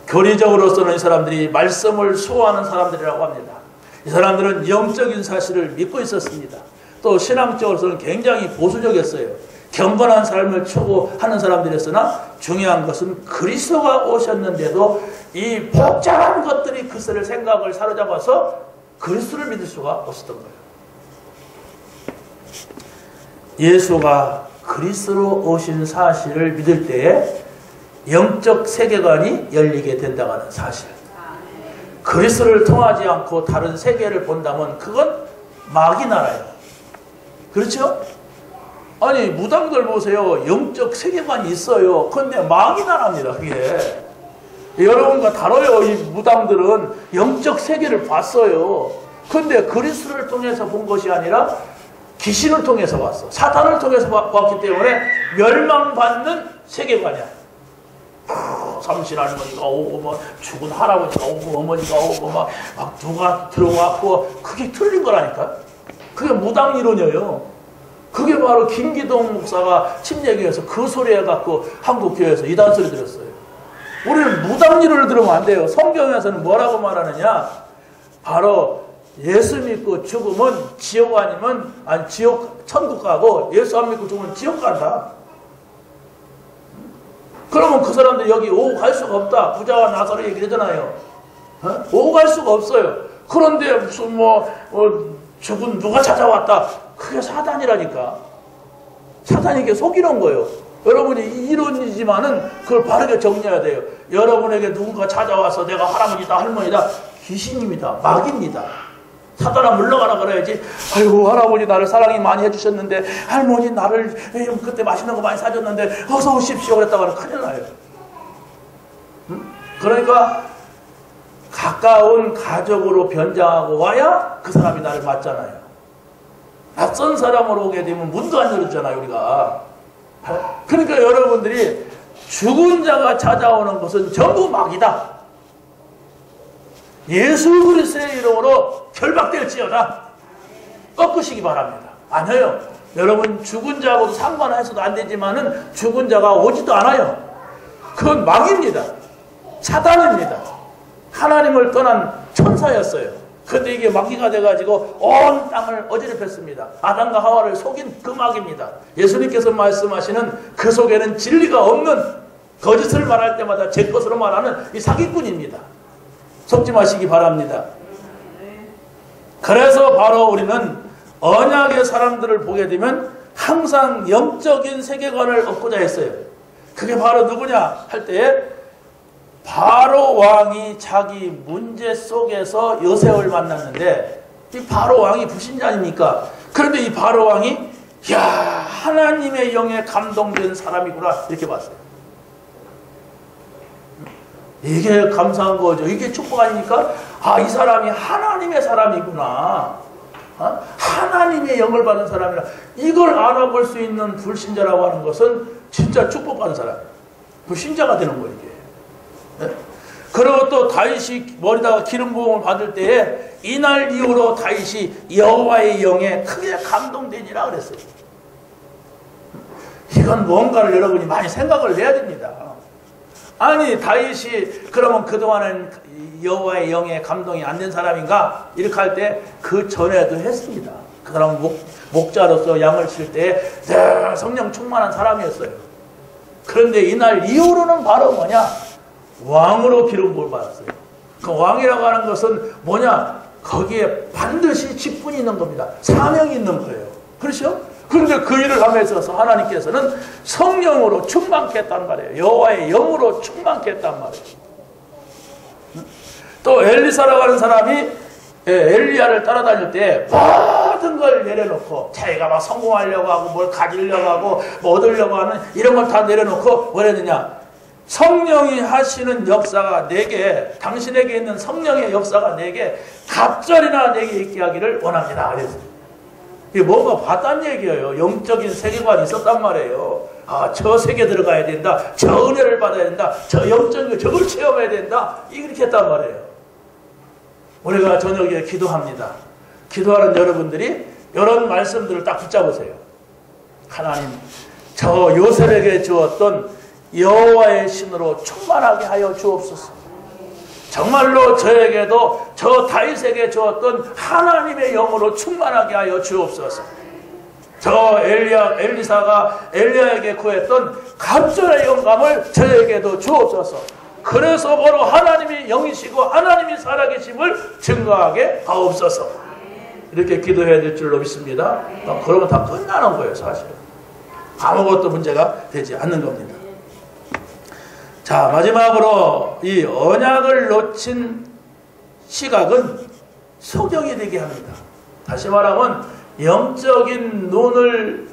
교리적으로서는 이 사람들이 말씀을 수호하는 사람들이라고 합니다. 이 사람들은 영적인 사실을 믿고 있었습니다. 또 신앙적으로서는 굉장히 보수적이었어요. 경건한 삶을 추구하는 사람들이었으나 중요한 것은 그리스도가 오셨는데도 이 복잡한 것들이 그들의 생각을 사로잡아서 그리스도를 믿을 수가 없었던 거예요. 예수가 그리스도로 오신 사실을 믿을 때에 영적 세계관이 열리게 된다는 사실. 그리스도를 통하지 않고 다른 세계를 본다면 그건 마귀 나라예요. 그렇죠? 아니 무당들 보세요. 영적 세계관이 있어요. 그런데 마귀 나라입니다. 그게. 여러분과 다뤄요. 이 무당들은 영적 세계를 봤어요. 그런데 그리스도를 통해서 본 것이 아니라 귀신을 통해서 봤어. 사탄을 통해서 봤기 때문에 멸망받는 세계관이야. 삼신 할머니가 오고 뭐 죽은 할아버지가 오고 어머니가 오고 막 누가 들어왔고 그게 틀린 거라니까. 그게 무당 이론이에요. 그게 바로 김기동 목사가 침례교회에서 그 소리 해갖고 한국교회에서 이단 소리 들었어요. 우리는 무당리를 들으면 안 돼요. 성경에서는 뭐라고 말하느냐? 바로 예수 믿고 죽으면 지옥 아니면 지옥 천국 가고 예수 안 믿고 죽으면 지옥 간다. 그러면 그 사람들 여기 오고 갈 수가 없다. 부자와 나사로 얘기하잖아요. 오고 갈 수가 없어요. 그런데 무슨 죽은 누가 찾아왔다. 그게 사단이라니까. 사단이 이게 속이는 거예요. 여러분이 이론이지만은 그걸 바르게 정리해야 돼요. 여러분에게 누군가 찾아와서 내가 할아버지다 할머니다. 귀신입니다. 마귀입니다. 사단아 물러가라 그래야지. 아이고 할아버지 나를 사랑이 많이 해주셨는데 할머니 나를 그때 맛있는 거 많이 사줬는데 어서 오십시오 그랬다가 큰일 나요. 그러니까 가까운 가족으로 변장하고 와야 그 사람이 나를 맞잖아요. 낯선 사람으로 오게 되면 문도 안 열었잖아요 우리가. 그러니까 여러분들이 죽은 자가 찾아오는 것은 전부 마귀다. 예수 그리스도의 이름으로 결박될지어다. 꺾으시기 바랍니다. 아니에요. 여러분 죽은 자하고도 상관해서도 안 되지만은 죽은 자가 오지도 않아요. 그건 마귀입니다. 사단입니다. 하나님을 떠난 천사였어요. 근데 이게 마귀가 돼가지고 온 땅을 어지럽혔습니다. 아담과 하와를 속인 그 마귀입니다. 예수님께서 말씀하시는 그 속에는 진리가 없는 거짓을 말할 때마다 제 것으로 말하는 이 사기꾼입니다. 속지 마시기 바랍니다. 그래서 바로 우리는 언약의 사람들을 보게 되면 항상 영적인 세계관을 얻고자 했어요. 그게 바로 누구냐 할 때 바로 왕이 자기 문제 속에서 요셉을 만났는데 이 바로 왕이 불신자입니까? 그런데 이 바로 왕이 야 하나님의 영에 감동된 사람이구나 이렇게 봤어요. 이게 감사한 거죠. 이게 축복 아닙니까? 아, 이 사람이 하나님의 사람이구나. 하나님의 영을 받은 사람이라. 이걸 알아볼 수 있는 불신자라고 하는 것은 진짜 축복받은 사람. 불신자가 되는 거예요, 이게. 네? 그리고 또 다윗이 머리다가 기름 부음을 받을 때에 이날 이후로 다윗이 여호와의 영에 크게 감동되니라 그랬어요. 이건 뭔가를 여러분이 많이 생각을 해야 됩니다. 아니 다윗이 그러면 그동안은 여호와의 영에 감동이 안 된 사람인가? 이렇게 할 때 그 전에도 했습니다. 그 사람은 목자로서 양을 칠 때 성령 충만한 사람이었어요. 그런데 이날 이후로는 바로 뭐냐? 왕으로 기름 부음을 받았어요. 그 왕이라고 하는 것은 뭐냐? 거기에 반드시 직분이 있는 겁니다. 사명이 있는 거예요. 그렇죠? 그런데 그 일을 함에 있어서 하나님께서는 성령으로 충만케 했단 말이에요. 여호와의 영으로 충만케 했단 말이에요. 또 엘리사라고 하는 사람이 엘리야를 따라다닐 때 모든 걸 내려놓고 자기가 막 성공하려고 하고 뭘 가지려고 하고 뭐 얻으려고 하는 이런 걸 다 내려놓고 뭘 했느냐? 성령이 하시는 역사가 내게 당신에게 있는 성령의 역사가 내게 갑절이나 내게 있게 하기를 원합니다. 그래서 이게 뭔가 봤단 얘기예요. 영적인 세계관이 있었단 말이에요. 아, 저 세계 들어가야 된다. 저 은혜를 받아야 된다. 저 영적인 저걸 체험해야 된다. 이렇게 했단 말이에요. 우리가 저녁에 기도합니다. 기도하는 여러분들이 이런 말씀들을 딱 붙잡으세요. 하나님, 저 요셉에게 주었던 여호와의 신으로 충만하게 하여 주옵소서. 정말로 저에게도 저 다윗에게 주었던 하나님의 영으로 충만하게 하여 주옵소서. 저 엘리사가 엘리야에게 구했던 갑절의 영감을 저에게도 주옵소서. 그래서 바로 하나님이 영이시고 하나님이 살아계심을 증거하게 하옵소서. 이렇게 기도해야 될 줄로 믿습니다. 그러면 다 끝나는 거예요, 사실. 아무것도 문제가 되지 않는 겁니다. 자, 마지막으로 이 언약을 놓친 시각은 소경이 되게 합니다. 다시 말하면 영적인 눈을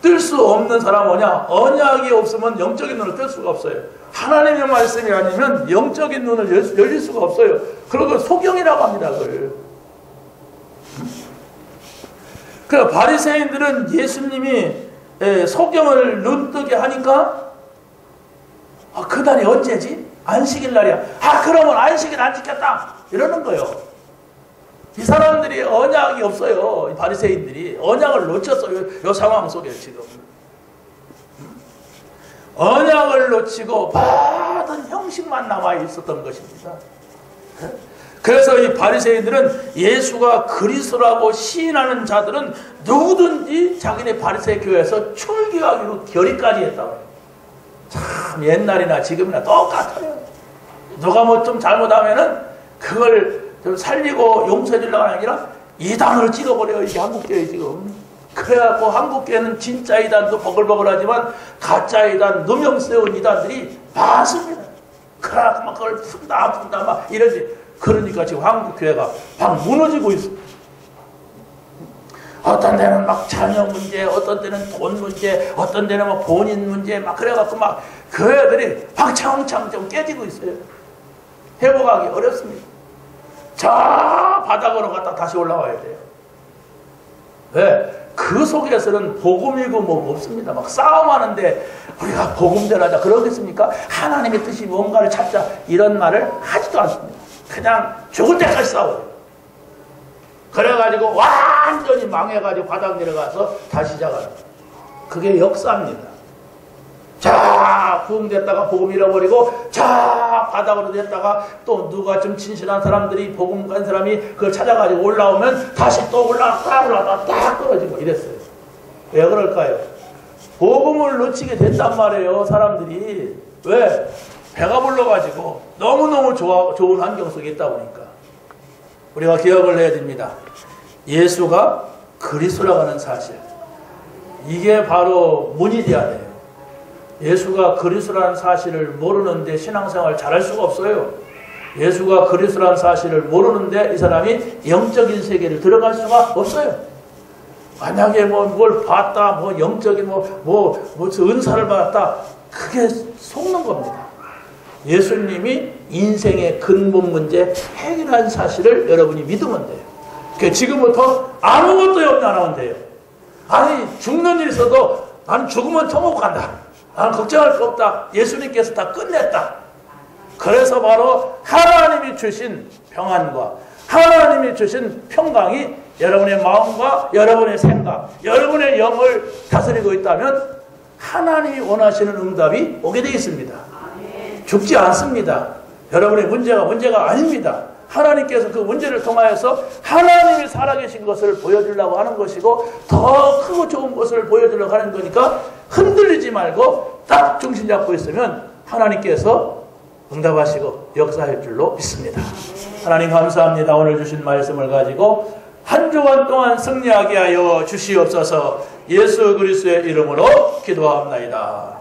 뜰 수 없는 사람은 뭐냐? 언약이 없으면 영적인 눈을 뜰 수가 없어요. 하나님의 말씀이 아니면 영적인 눈을 열릴 수가 없어요. 그리고 소경이라고 합니다. 그걸. 그 바리새인들은 예수님이 소경을 눈뜨게 하니까 아, 그 날이 언제지? 안식일 날이야. 아, 그러면 안식일 안 지켰다. 이러는 거예요. 이 사람들이 언약이 없어요. 이 바리새인들이 언약을 놓쳤어요. 이 상황 속에 지금 언약을 놓치고 모든 형식만 남아 있었던 것입니다. 그래서 이 바리새인들은 예수가 그리스도라고 시인하는 자들은 누구든지 자기네 바리새 교회에서 출교하기로 결의까지 했다고 해요. 참 옛날이나 지금이나 똑같아요. 누가 뭐 좀 잘못하면은 그걸 좀 살리고 용서해 주려고 하는 게 아니라 이단으로 찍어버려요. 이게 한국교회 지금. 그래갖고 한국교회는 진짜 이단도 버글버글하지만 가짜 이단, 누명 세운 이단들이 많습니다. 그래갖고 막 그걸 푼다 막 이러지. 그러니까 지금 한국교회가 막 무너지고 있습니다. 어떤 데는 막 자녀 문제, 어떤 데는 돈 문제, 어떤 데는 막 본인 문제, 막 그래갖고 막 교회들이 방창창 좀 깨지고 있어요. 회복하기 어렵습니다. 저 바닥으로 갔다 다시 올라와야 돼요. 왜? 그 속에서는 복음이고 뭐 없습니다. 막 싸움하는데 우리가 복음 전하자 그러겠습니까? 하나님의 뜻이 뭔가를 찾자 이런 말을 하지도 않습니다. 그냥 죽을 때까지 싸워요. 그래가지고 완전히 망해가지고 바닥 내려가서 다시 시작하는 거예요. 그게 역사입니다. 자, 부흥됐다가 복음 잃어버리고 자, 바닥으로 됐다가 또 누가 좀 진실한 사람들이 복음 간 사람이 그걸 찾아가지고 올라오면 다시 또 올라갔다 딱 떨어지고 이랬어요. 왜 그럴까요? 복음을 놓치게 됐단 말이에요. 사람들이. 왜? 배가 불러가지고 너무너무 좋은 환경 속에 있다 보니까. 우리가 기억을 해야 됩니다. 예수가 그리스도라고 하는 사실. 이게 바로 문이 돼야 돼요. 예수가 그리스도라는 사실을 모르는데 신앙생활 잘할 수가 없어요. 예수가 그리스도라는 사실을 모르는데 이 사람이 영적인 세계를 들어갈 수가 없어요. 만약에 뭘 봤다, 영적인 은사를 받았다, 그게 속는 겁니다. 예수님이 인생의 근본 문제 해결한 사실을 여러분이 믿으면 돼요. 그러니까 지금부터 아무것도 염려 안 하면 돼요. 아니 죽는 일 있어도 나는 죽으면 천국 간다. 나는 걱정할 거 없다. 예수님께서 다 끝냈다. 그래서 바로 하나님이 주신 평안과 하나님이 주신 평강이 여러분의 마음과 여러분의 생각, 여러분의 영을 다스리고 있다면 하나님이 원하시는 응답이 오게 되어 있습니다. 죽지 않습니다. 여러분의 문제가 아닙니다. 하나님께서 그 문제를 통하여서 하나님이 살아계신 것을 보여주려고 하는 것이고 더 크고 좋은 것을 보여주려고 하는 거니까 흔들리지 말고 딱 중심 잡고 있으면 하나님께서 응답하시고 역사할 줄로 믿습니다. 하나님 감사합니다. 오늘 주신 말씀을 가지고 한 주간 동안 승리하게 하여 주시옵소서. 예수 그리스도의 이름으로 기도합나이다.